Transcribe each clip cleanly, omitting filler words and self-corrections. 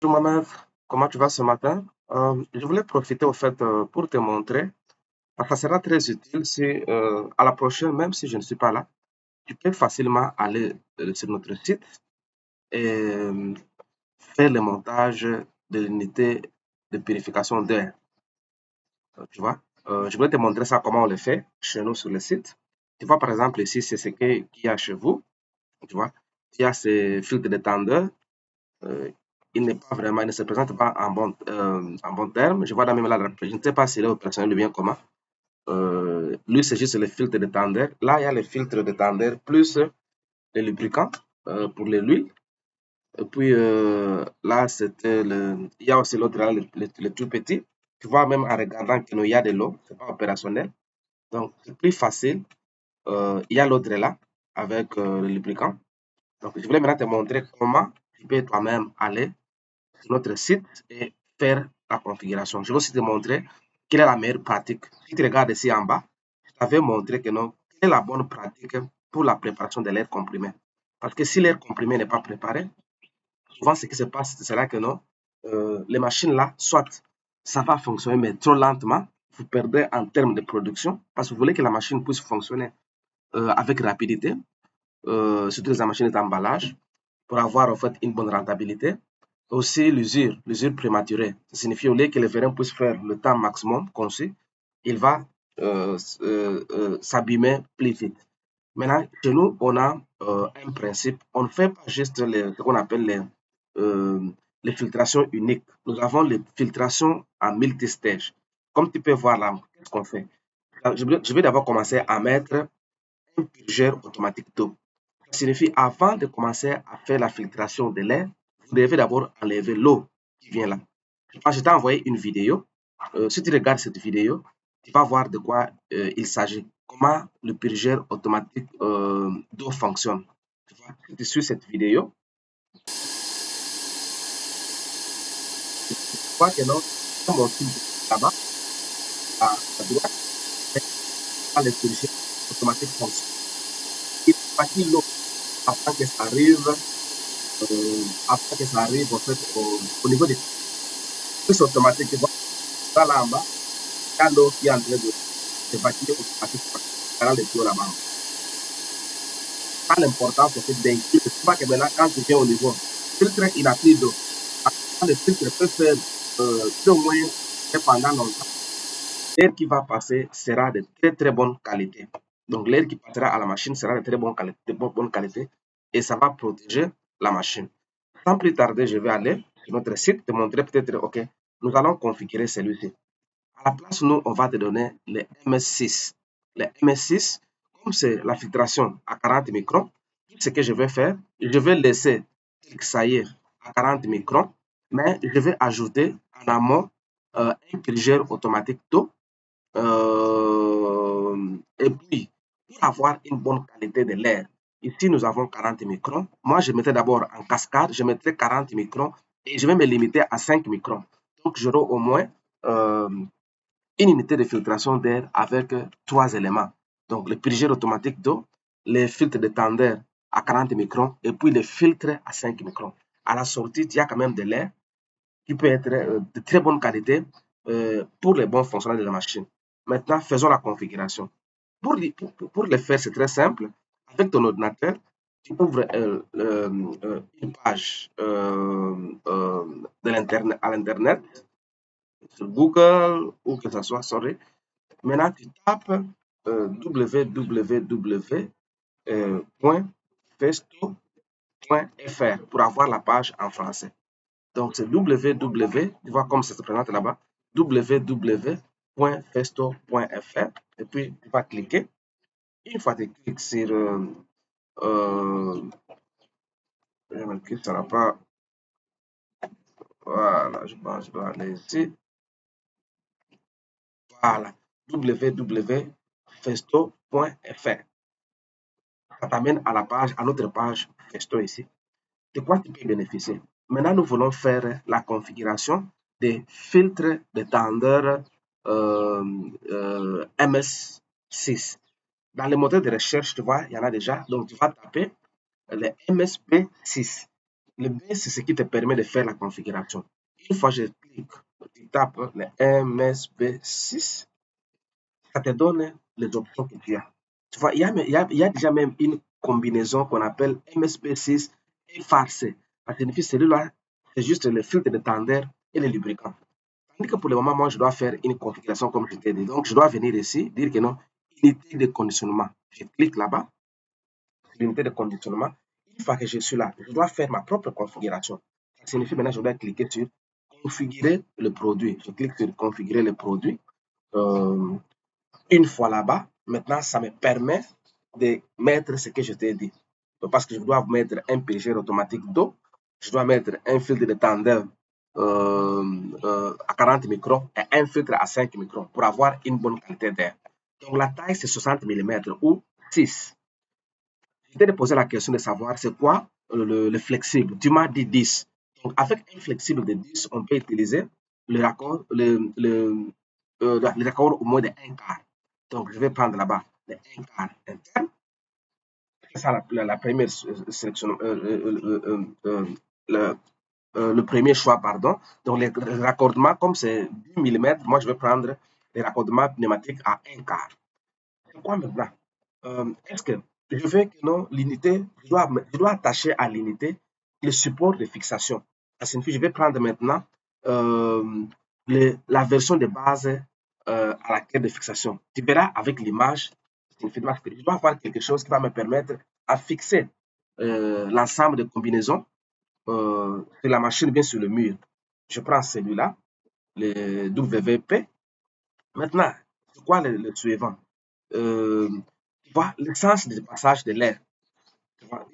Bonjour Mohamed, comment tu vas ce matin? Je voulais profiter au fait pour te montrer, parce que ça sera très utile si à la prochaine, même si je ne suis pas là, tu peux facilement aller sur notre site et faire le montage de l'unité de purification d'air. Tu vois? Je voulais te montrer ça, comment on le fait chez nous sur le site. Tu vois, par exemple, ici, c'est ce qu'il y a chez vous. Tu vois? Il y a ces filtres d'étendeur. Euh, il ne se présente pas en bon terme. Je vois là même là, je ne sais pas s'il est opérationnel ou bien comment. Lui, c'est juste le filtre de tendeur. Là, il y a le filtre de tendeur plus le lubrifiant pour l'huile. Et puis là, il y a aussi l'autre là, le tout petit. Tu vois, même en regardant qu'il y a de l'eau, c'est pas opérationnel. Donc, c'est plus facile. Il y a l'autre là, avec le lubrifiant. Donc, je voulais maintenant te montrer comment tu peux toi-même aller sur notre site et faire la configuration. Je vais aussi te montrer quelle est la meilleure pratique. Si tu regardes ici en bas, je t'avais montré que non, quelle est la bonne pratique pour la préparation de l'air comprimé. Parce que si l'air comprimé n'est pas préparé, souvent ce qui se passe, c'est là que non, les machines là, soit ça va fonctionner mais trop lentement, vous perdez en termes de production, parce que vous voulez que la machine puisse fonctionner avec rapidité, surtout les machines d'emballage, pour avoir en fait une bonne rentabilité. Aussi l'usure prématurée. Ça signifie au lieu que le vérin puisse faire le temps maximum conçu, il va s'abîmer plus vite. Maintenant, chez nous, on a un principe. On ne fait pas juste ce qu'on appelle les filtrations uniques. Nous avons les filtrations en multistage. Comme tu peux voir là, qu'est-ce qu'on fait? Je vais d'abord commencer à mettre un purgeur automatique d'eau. Ça signifie avant de commencer à faire la filtration de l'air, vous devez d'abord enlever l'eau qui vient là. Je t'ai envoyé une vidéo. Si tu regardes cette vidéo, tu vas voir de quoi il s'agit. Comment le purgeur automatique d'eau fonctionne. Tu vois, si tu suis cette vidéo, tu vois que non, mon tube là-bas, à droite, quand le purgeur automatique fonctionne. Il partit l'eau avant que ça arrive, en fait, au niveau des plus automatiques. Tu vois, ça là en bas, il y a l'eau qui est en train de s'évacuer automatiquement dans les tuyaux là-bas. Pas l'importance en fait d'inclure. C'est pas que maintenant, quand tu viens au niveau, le filtre, il n'a plus d'eau. Quand le filtre peut faire au moins pendant longtemps, l'air qui va passer sera de très très bonne qualité. Donc l'air qui passera à la machine sera de très bonne qualité et ça va protéger la machine. Sans plus tarder, je vais aller sur notre site, te montrer peut-être, ok, nous allons configurer celui-ci. À la place, nous, on va te donner le MS6. Le MS6, comme c'est la filtration à 40 microns, ce que je vais faire, je vais laisser ça y est à 40 microns, mais je vais ajouter en amont un purgeur automatique d'eau. Et puis, pour avoir une bonne qualité de l'air, ici nous avons 40 microns. Moi, je mettais d'abord en cascade, je mettrai 40 microns et je vais me limiter à 5 microns. Donc, j'aurai au moins une unité de filtration d'air avec trois éléments. Donc, le purgeur automatique d'eau, les filtres de tendeur à 40 microns et puis les filtres à 5 microns. À la sortie, il y a quand même de l'air qui peut être de très bonne qualité pour les bons fonctionnements de la machine. Maintenant, faisons la configuration. Pour le faire, c'est très simple. Avec ton ordinateur, tu ouvres une page à l'Internet, sur Google ou que ce soit, sorry. Maintenant, tu tapes www.festo.fr pour avoir la page en français. Donc, c'est www, tu vois comme ça se présente là-bas, www.festo.fr. Et puis, tu vas cliquer. Une fois que tu cliques sur, ça n'a pas, voilà, je pense que je dois aller ici. Voilà, www.festo.fr. Ça t'amène à la page, à notre page Festo ici. De quoi tu peux bénéficier? Maintenant, nous voulons faire la configuration des filtres de tendeur MS6. Dans les moteurs de recherche, tu vois, il y en a déjà. Donc, tu vas taper le MSP6. Le B, c'est ce qui te permet de faire la configuration. Une fois que je clique, tu tapes le MSB6, ça te donne les options que tu as. Tu vois, il y a déjà même une combinaison qu'on appelle MSB6 et FARC. Ça signifie celui-là, c'est juste le filtre de tendeur et le lubrifiant. Tandis que pour le moment, moi, je dois faire une configuration comme je t'ai dit. Donc, je dois venir ici, dire que non, unité de conditionnement. Je clique là-bas, l'unité de conditionnement. Une fois que je suis là, je dois faire ma propre configuration. Ça signifie maintenant, je dois cliquer sur configurer le produit. Je clique sur configurer le produit. Euh, une fois là-bas, maintenant, ça me permet de mettre ce que je t'ai dit. Parce que je dois mettre un purgeur automatique d'eau, je dois mettre un filtre de tendeur à 40 microns et un filtre à 5 microns pour avoir une bonne qualité d'air. Donc la taille, c'est 60 mm ou 6. Je t'ai posé la question de savoir c'est quoi le flexible. Tu m'as dit 10. Donc avec un flexible de 10, on peut utiliser le raccord, le raccord au moins de 1 quart. Donc je vais prendre là-bas le 1 quart interne. C'est ça la première sélection, le premier choix, pardon. Donc, les raccordements, comme c'est 10 mm, moi, je vais prendre les raccordements pneumatiques à 1 quart. Pourquoi maintenant? Est-ce que je veux que non, l'unité, je dois attacher à l'unité le support de fixation. Ça signifie que je vais prendre maintenant euh, la version de base à la clé de fixation. Tu verras avec l'image, que je dois avoir quelque chose qui va me permettre à fixer l'ensemble de combinaisons sur la machine, bien sur le mur. Je prends celui-là, le WP. Maintenant, c'est quoi le suivant? Tu vois, le sens de passage de l'air.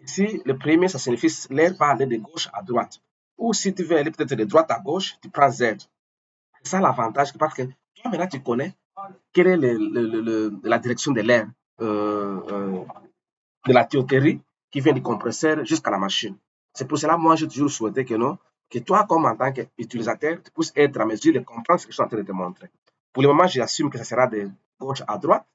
Ici, le premier, ça signifie l'air va aller de gauche à droite. Ou si tu veux aller peut-être de droite à gauche, tu prends Z. C'est ça l'avantage, parce que toi, maintenant, tu connais quelle est la direction de l'air de la tuyauterie qui vient du compresseur jusqu'à la machine. C'est pour cela, moi, j'ai toujours souhaité que non, que toi, comme en tant qu'utilisateur, tu puisses être à mesure de comprendre ce que je suis en train de te montrer. Pour le moment, j'assume que ça sera de gauche à droite.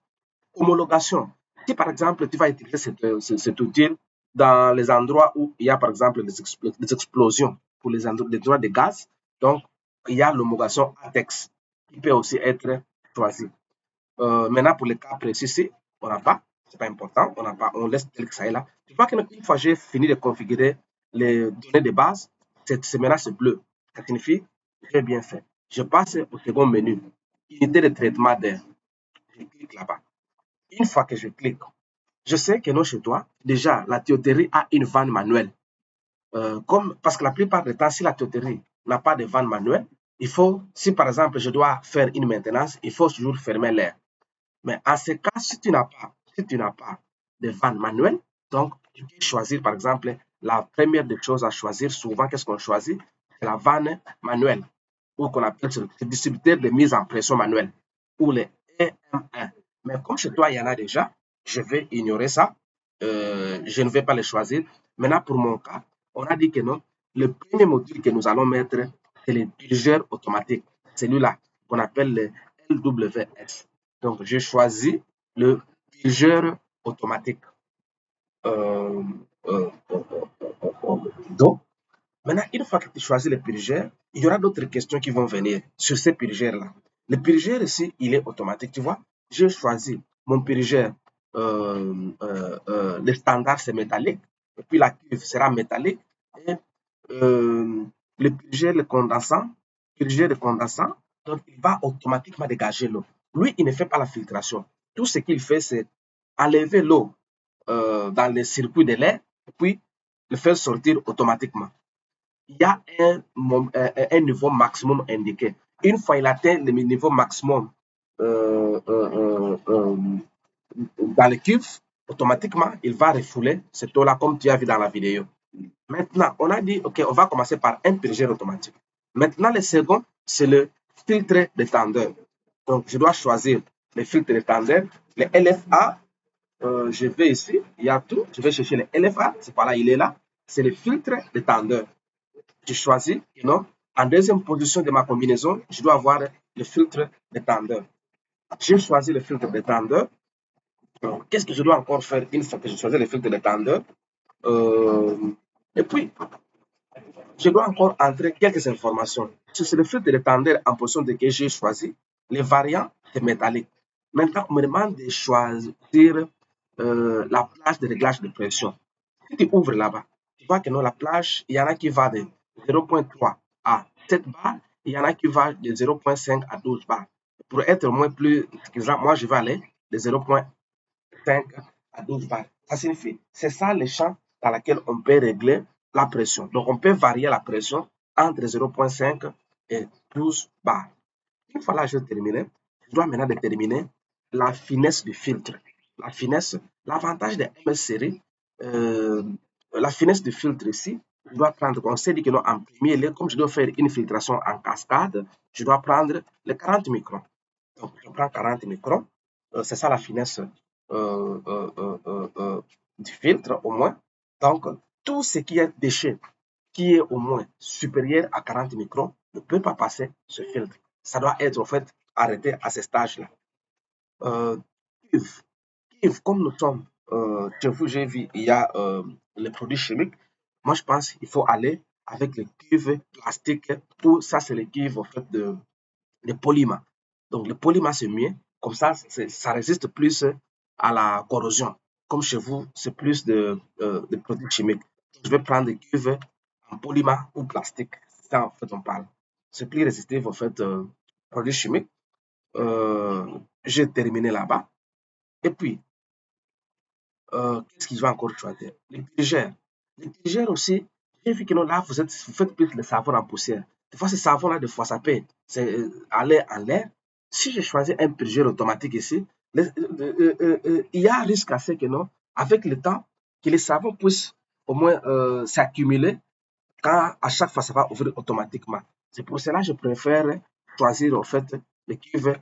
Homologation. Si par exemple, tu vas utiliser cet outil dans les endroits où il y a par exemple des explosions pour les endroits de gaz, donc il y a l'homologation ATEX qui peut aussi être choisie. Maintenant, pour le cas précis, on n'a pas, c'est pas important, on n'a pas, on laisse tel que ça est là. Tu vois qu'une fois que j'ai fini de configurer les données de base, c'est maintenant c'est bleu. Ça signifie j'ai bien fait. Je passe au second menu, unité de traitement d'air. Je clique là-bas. Une fois que je clique, je sais que non chez toi, déjà, la tuyauterie a une vanne manuelle. Parce que la plupart du temps, si la tuyauterie n'a pas de vanne manuelle, il faut, si par exemple je dois faire une maintenance, il faut toujours fermer l'air. Mais en ce cas, si tu n'as pas de vanne manuelle, donc tu peux choisir par exemple la première des choses à choisir. Souvent, qu'est-ce qu'on choisit? C'est la vanne manuelle, ou qu'on appelle le distributeur de mise en pression manuelle, ou les EM1. Mais comme chez toi, il y en a déjà, je vais ignorer ça. Je ne vais pas les choisir. Maintenant, pour mon cas, on a dit que non. Le premier module que nous allons mettre, c'est le purgeur automatique. Celui-là qu'on appelle le LWS. Donc, j'ai choisi le purgeur automatique euh, euh, d'eau. Maintenant, une fois que tu choisis le purgeur, il y aura d'autres questions qui vont venir sur ces purgeurs-là. Le purgeur ici, il est automatique, tu vois. J'ai choisi mon purgeur, le standard c'est métallique, et puis la cuve sera métallique, et le purgeur, le condensant, donc il va automatiquement dégager l'eau. Lui, il ne fait pas la filtration. Tout ce qu'il fait, c'est enlever l'eau dans le circuit de l'air, et puis le faire sortir automatiquement. Il y a un niveau maximum indiqué. Une fois il atteint le niveau maximum euh, euh, euh, dans le cuve, automatiquement, il va refouler cette eau-là comme tu as vu dans la vidéo. Maintenant, on a dit, OK, on va commencer par un purgeur automatique. Maintenant, le second, c'est le filtre de tendeur. Donc, je dois choisir le filtre de tendeur, le LFA. Je vais ici, il y a tout. Je vais chercher le LFA, c'est pas là, il est là. C'est le filtre de tendeur. Je choisis, non. En deuxième position de ma combinaison, je dois avoir le filtre de tendeur. J'ai choisi le filtre de tendeur. Qu'est-ce que je dois encore faire une fois que j'ai choisi le filtre de tendeur? Et puis, je dois encore entrer quelques informations. C'est le filtre d'étendard en position de que j'ai choisi. Les variants, c'est métallique. Maintenant, on me demande de choisir la plage de réglage de pression. Si tu ouvres là-bas, tu vois que dans la plage, il y en a qui va de 0,3 à 7 bars, il y en a qui va de 0,5 à 12 bars. Pour être moins plus exemple, moi, je vais aller de 0,5 à 12 bars. Ça signifie, c'est ça le champ dans lequel on peut régler la pression. Donc, on peut varier la pression entre 0,5 et 12 bars. Une fois là, je terminé, je dois maintenant déterminer la finesse du filtre. La finesse, l'avantage des MS série, la finesse du filtre ici, je dois prendre, on s'est dit que non, en premier lieu, comme je dois faire une filtration en cascade, je dois prendre les 40 microns. Donc, je prends 40 microns, c'est ça la finesse du filtre au moins. Donc, tout ce qui est déchet qui est au moins supérieur à 40 microns ne peut pas passer ce filtre. Ça doit être en fait arrêté à ce stage-là. Cuve. Cuve, comme nous sommes chez vous, j'ai vu, il y a les produits chimiques. Moi, je pense qu'il faut aller avec les cuves plastiques. Tout ça, c'est les cuves en fait de polymère. Donc, le polymère, c'est mieux. Comme ça résiste plus à la corrosion. Comme chez vous, c'est plus de produits chimiques. Je vais prendre des cuves en polymère ou plastique. C'est ça, en fait, on parle. C'est plus résistif, en fait, produits chimiques. J'ai terminé là-bas. Et puis, qu'est-ce qu'ils ont encore choisi? Les purgères. Les purgères aussi, j'ai vu que là, vous faites plus le savon en poussière. Des fois, ce savon-là, des fois, ça peut aller en l'air. Si je choisis un purgeur automatique ici, il y a un risque à ce que non, avec le temps, que les savons puissent au moins s'accumuler quand à chaque fois, ça va ouvrir automatiquement. C'est pour cela que je préfère choisir en fait le cuve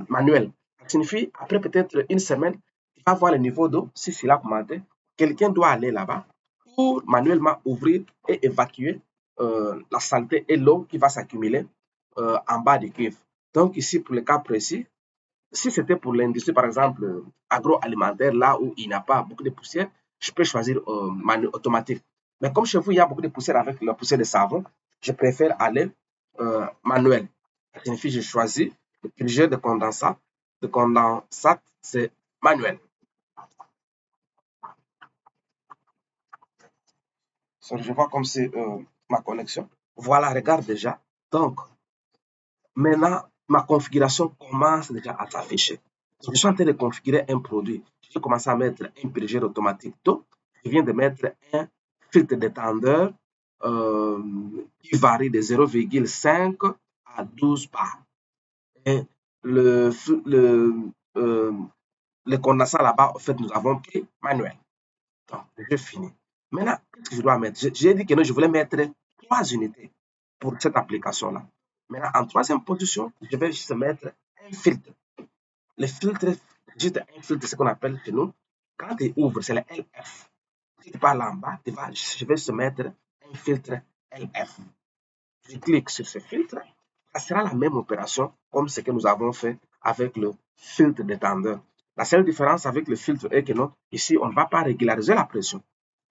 manuel. Ça signifie, après peut-être une semaine, il va voir le niveau d'eau, si c'est là augmenté, quelqu'un doit aller là-bas pour manuellement ouvrir et évacuer la saleté et l'eau qui va s'accumuler en bas du cuve. Donc ici, pour le cas précis, si c'était pour l'industrie, par exemple, agroalimentaire, là où il n'y a pas beaucoup de poussière, je peux choisir automatique. Mais comme chez vous, il y a beaucoup de poussière avec la poussière de savon, je préfère aller manuel. Ça signifie que je choisis le purgeur de condensat. De condensat, c'est manuel. Je vois comme c'est ma connexion. Voilà, regarde déjà. Donc, maintenant, ma configuration commence déjà à s'afficher. Je suis en train de configurer un produit. Je commence à mettre un purgeur automatique d'eau. Je viens de mettre un filtre d'étendard qui varie de 0,5 à 12 bars. Et le, le, euh, le condensat là-bas, en fait, nous avons pris manuel. Donc, je finis. Maintenant, qu'est-ce que je dois mettre? J'ai dit que non, je voulais mettre 3 unités pour cette application-là. Maintenant, en troisième position, je vais juste mettre un filtre. Le filtre, juste un filtre, c'est ce qu'on appelle chez nous. Quand tu ouvres, c'est le LF. Si tu parles en bas, je vais juste mettre un filtre LF. Je clique sur ce filtre. Ça sera la même opération comme ce que nous avons fait avec le filtre d'étendard. La seule différence avec le filtre est que non, ici, on ne va pas régulariser la pression.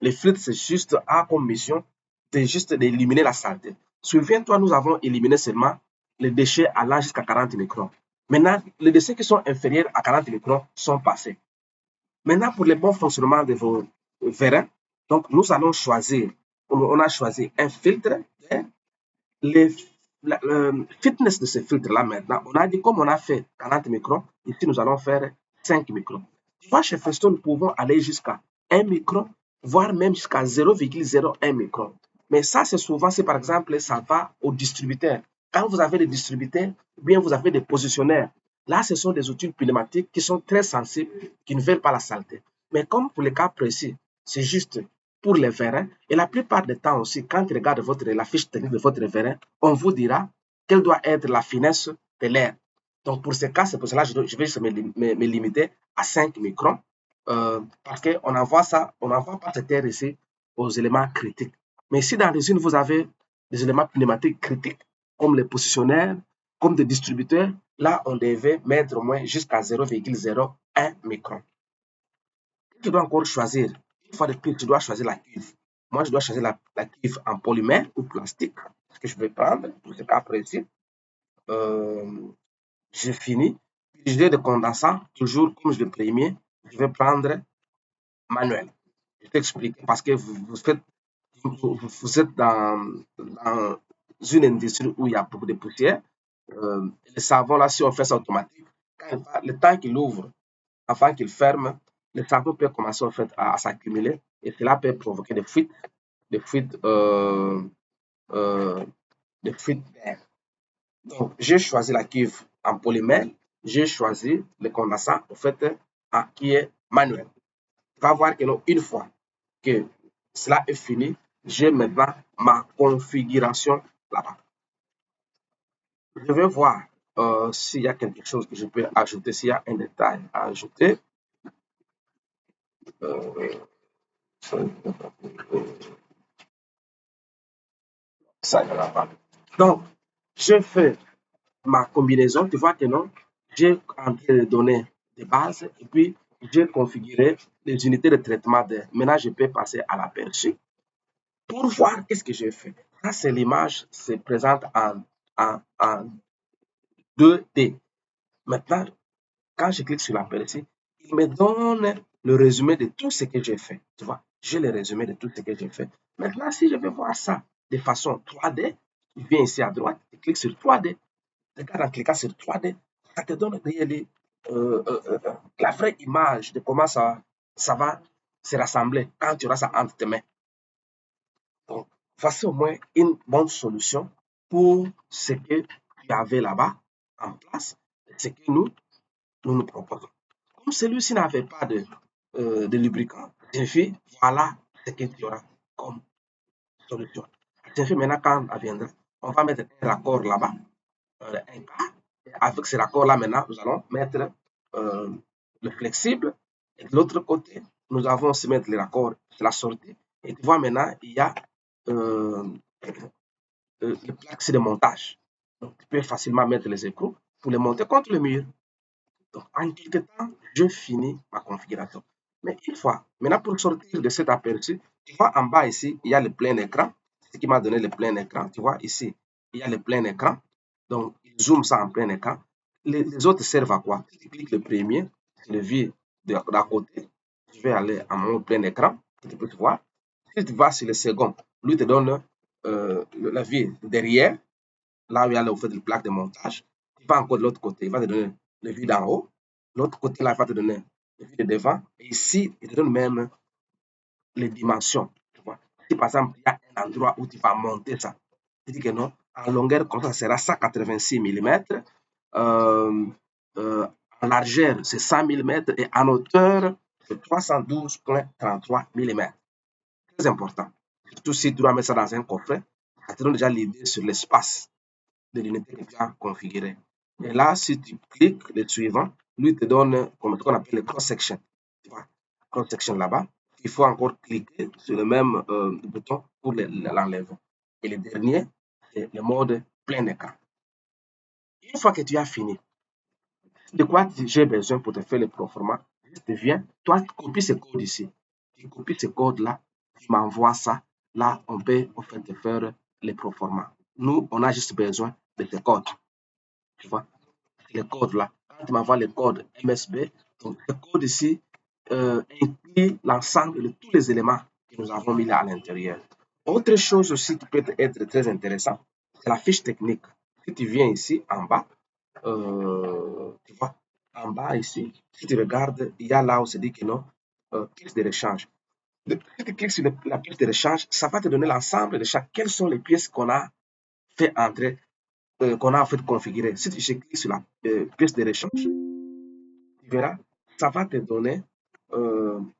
Le filtre, c'est juste a comme mission d'éliminer la saleté. Souviens-toi, nous avons éliminé seulement les déchets allant jusqu'à 40 microns. Maintenant, les déchets qui sont inférieurs à 40 microns sont passés. Maintenant, pour le bon fonctionnement de vos vérins, donc nous allons choisir, on a choisi un filtre. Les, le fitness de ce filtre-là maintenant, on a dit comme on a fait 40 microns, ici nous allons faire 5 microns. Tu vois, chez Festo, nous pouvons aller jusqu'à 1 micron, voire même jusqu'à 0,01 micron. Mais ça, c'est souvent, c'est par exemple, ça va au distributeur. Quand vous avez des distributeurs, ou bien vous avez des positionnaires, là, ce sont des outils pneumatiques qui sont très sensibles, qui ne veulent pas la saleté. Mais comme pour le cas précis, c'est juste pour les vérins. Et la plupart du temps aussi, quand tu regardes la fiche technique de votre vérin, on vous dira quelle doit être la finesse de l'air. Donc, pour ce cas, c'est pour cela que je vais juste me limiter à 5 microns parce qu'on n'envoie pas cette air ici aux éléments critiques. Mais si dans l'usine, vous avez des éléments pneumatiques critiques, comme les positionnaires, comme des distributeurs, là, on devait mettre au moins jusqu'à 0,01 micron. Tu dois encore choisir. Une fois de plus, tu dois choisir la cuve. moi, je dois choisir la cuve en polymère ou plastique, ce que je vais prendre pour ce cas précis. Je finis. L'idée de condensant, toujours comme le premier, je vais prendre manuel. Je t'explique parce que vous êtes dans une industrie où il y a beaucoup de poussière. Le savon, là, si on fait ça automatique, le temps qu'il ouvre, avant qu'il ferme, le savon peut commencer en fait, à s'accumuler et cela peut provoquer des fuites, euh, des fuites d'air. Donc, j'ai choisi la cuve en polymère, j'ai choisi le condensat en fait, qui est manuel. Tu vas voir que non, une fois que cela est fini, j'ai maintenant ma configuration là-bas. Je vais voir s'il y a quelque chose que je peux ajouter, s'il y a un détail à ajouter. Euh, ça ira pas. Donc, je fais ma combinaison. Tu vois que non, j'ai entré les données de base et puis j'ai configuré les unités de traitement d'air. Maintenant, je peux passer à l'aperçu pour voir qu'est-ce que j'ai fait. Ça, c'est l'image se présente en 2D. Maintenant, quand je clique sur l'aperçu, il me donne le résumé de tout ce que j'ai fait. Tu vois, j'ai le résumé de tout ce que j'ai fait. Maintenant, si je veux voir ça de façon 3D, je viens ici à droite, je clique sur 3D. Regarde en cliquant sur 3D, ça te donne la vraie image de comment ça va se rassembler quand tu auras ça entre tes mains. Donc, voici au moins une bonne solution pour ce que tu avais là-bas en place, ce que nous proposons. Comme celui-ci n'avait pas de lubrifiant, j'ai fait, voilà ce que tu auras comme solution. J'ai fait maintenant quand on viendra, on va mettre un raccord là-bas, un cas. Et avec ce raccord-là, maintenant, nous allons mettre euh, le flexible. Et de l'autre côté, nous avons aussi mettre le raccord sur la sortie. Et tu vois maintenant, il y a euh, le plaque de montage. Donc, tu peux facilement mettre les écrous pour les monter contre le mur. Donc, en quelques temps, je finis ma configuration. Mais une fois, maintenant pour sortir de cet aperçu, tu vois en bas ici, il y a le plein écran. C'est ce qui m'a donné le plein écran. Tu vois ici, il y a le plein écran. Donc, il zoome ça en plein écran. Les autres servent à quoi? Si tu cliques le premier, le levier d'à côté, je vais aller à mon plein écran, tu peux te voir. Si tu vas sur le second, lui te donne le levier derrière, là où il y a le fait de plaque de montage. Tu vas encore de l'autre côté, il va te donner le vue d'en haut. L'autre côté, là, il va te donner le vue de devant. Et ici, il te donne même les dimensions. Tu vois. Si par exemple, il y a un endroit où tu vas monter ça, tu dis que non, en longueur, comme ça sera 186 mm. Euh, euh, en largeur, c'est 100 mm. Et en hauteur, c'est 312,33 mm. Très important. Surtout si tu dois mettre ça dans un coffret, ça te donne déjà l'idée sur l'espace de l'unité que tu as configurée. Et là, si tu cliques le suivant, lui te donne comme ce qu'on appelle le cross-section. Tu vois, cross-section là-bas. Il faut encore cliquer sur le même bouton pour l'enlever. Et le dernier, c'est le mode plein écran. Une fois que tu as fini, de quoi j'ai besoin pour te faire le proforma, je viens, toi, tu copies ce code ici. Tu copies ce code-là, tu m'envoies ça. Là, on peut en fait te faire les proforma. Nous, on a juste besoin de ce code. Tu vois, les codes là. Quand tu m'envoies le code MSB, donc le code ici inclut l'ensemble de tous les éléments que nous avons mis là à l'intérieur. Autre chose aussi qui peut être très intéressant, c'est la fiche technique. Si tu viens ici en bas, tu vois, en bas ici, si tu regardes, il y a là où c'est dit que non, pièce de rechange. Si tu cliques sur la pièce de rechange, ça va te donner l'ensemble de chaque. Quelles sont les pièces qu'on a fait entrer, qu'on a en fait configuré. Si je clique sur la pièce de rechange, tu verras, ça va te donner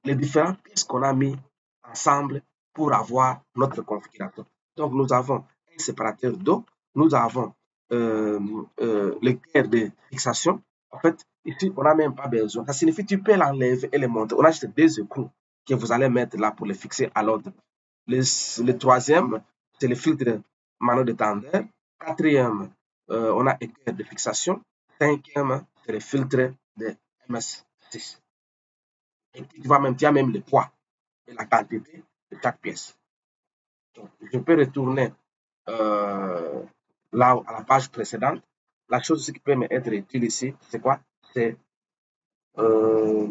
les différentes pièces qu'on a mis ensemble pour avoir notre configuration. Donc, nous avons un séparateur d'eau, nous avons le cœur de fixation. En fait, ici, on n'a même pas besoin. Ça signifie que tu peux l'enlever et le monter. On a juste deux écrous que vous allez mettre là pour les fixer à l'ordre. Le troisième, c'est le filtre mano détendeur. Quatrième, on a éclair de fixation. Cinquième, c'est le filtre de MS6. Et puis, tu as même le poids et la quantité de chaque pièce. Donc, je peux retourner là à la page précédente. La chose qui peut m'être utile ici, c'est quoi? C'est euh,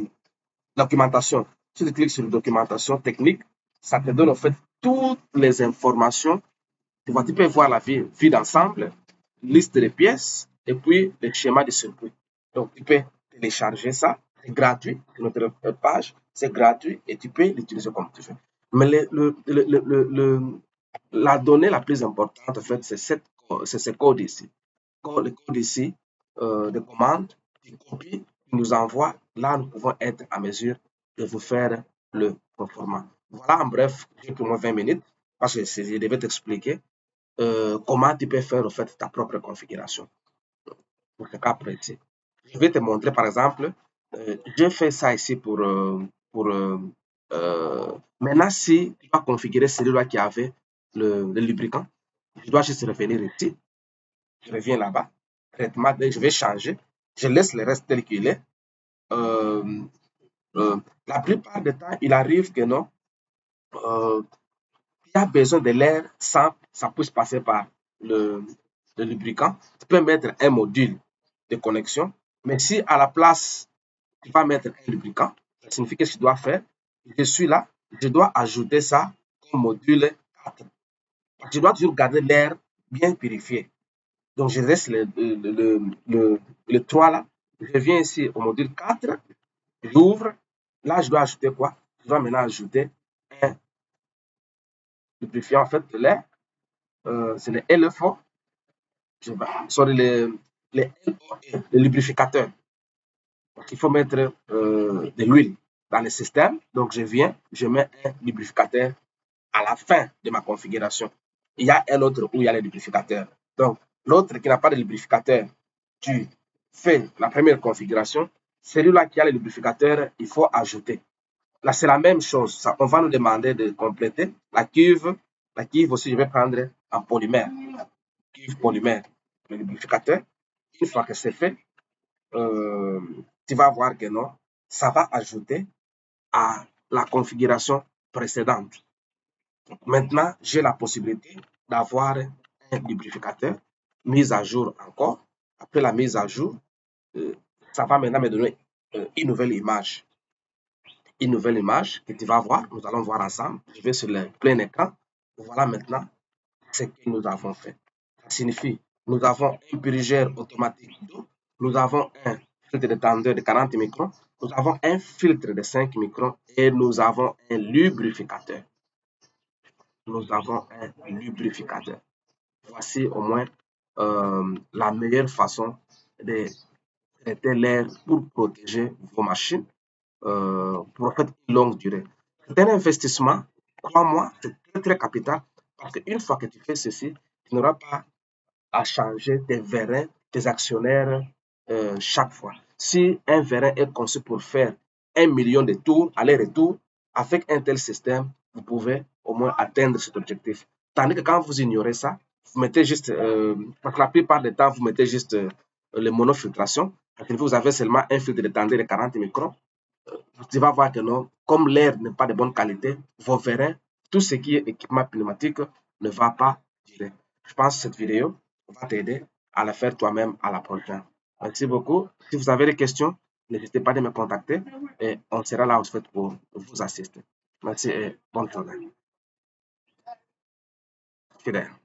documentation. Si tu cliques sur documentation technique, ça te donne en fait toutes les informations. Tu vois, tu peux voir la vie d'ensemble, liste de pièces et puis le schéma de circuit. Donc, tu peux télécharger ça. C'est gratuit. Sur notre page, c'est gratuit et tu peux l'utiliser comme tu veux. Mais la donnée la plus importante, en fait, c'est ce code ici. Le code ici de commande, tu copies, tu nous envoies. Là, nous pouvons être à mesure de vous faire le performant. Voilà, en bref, j'ai pour moi 20 minutes parce que je devais t'expliquer comment tu peux faire en fait ta propre configuration pour ce cas précis. Je vais te montrer par exemple, j'ai fait ça ici maintenant si tu vas configurer celui-là qui avait le lubrifiant, je dois juste revenir ici, je reviens là-bas, traitement, je vais changer, je laisse le reste tel qu'il est. Euh, la plupart du temps, il arrive que non, il y a besoin de l'air sans ça puisse passer par le lubrifiant. Tu peux mettre un module de connexion, mais si à la place, tu vas mettre un lubrifiant, ça signifie que je dois faire, je suis là, je dois ajouter ça comme module 4. Je dois toujours garder l'air bien purifié. Donc, je laisse le 3 là. Je viens ici au module 4, j'ouvre. Là, je dois ajouter quoi? Je dois maintenant ajouter un lubrifiant en fait de l'air. C'est le LFO. Sorry, le lubrificateur. Donc, il faut mettre de l'huile dans le système. Donc, je viens, je mets un lubrificateur à la fin de ma configuration. Il y a un autre où il y a le lubrificateur. Donc, l'autre qui n'a pas de lubrificateur, tu fais la première configuration. Celui-là qui a le lubrificateur, il faut ajouter. Là, c'est la même chose. Ça, on va nous demander de compléter la cuve. La cuve aussi, je vais prendre en polymère. Cuve polymère, le lubrificateur. Une fois que c'est fait, euh, tu vas voir que non, ça va ajouter à la configuration précédente. Donc, maintenant, j'ai la possibilité d'avoir un lubrificateur mis à jour encore. Après la mise à jour, euh, ça va maintenant me donner une nouvelle image. Une nouvelle image que tu vas voir. Nous allons voir ensemble. Je vais sur le plein écran. Voilà maintenant ce que nous avons fait. Ça signifie, nous avons un purgeur automatique d'eau, nous avons un filtre de tendeur de 40 microns, nous avons un filtre de 5 microns et nous avons un lubrificateur. Nous avons un lubrificateur. Voici au moins la meilleure façon de traiter l'air pour protéger vos machines pour en fait une longue durée. C'est un investissement, crois-moi, c'est très très capital parce qu'une fois que tu fais ceci, tu n'auras pas à changer tes vérins, tes actionnaires chaque fois. Si un vérin est conçu pour faire 1 million de tours, aller-retour, avec un tel système, vous pouvez au moins atteindre cet objectif. Tandis que quand vous ignorez ça, vous mettez juste, parce que la plupart du temps, vous mettez juste les monofiltrations. Vous avez seulement un filtre de tendeur de 40 microns. Tu vas voir que non, comme l'air n'est pas de bonne qualité, vos vérins, tout ce qui est équipement pneumatique ne va pas durer. Je pense que cette vidéo va t'aider à la faire toi-même à la prochaine. Merci beaucoup. Si vous avez des questions, n'hésitez pas à me contacter et on sera là en fait pour vous assister. Merci et bonne journée. Fidèle.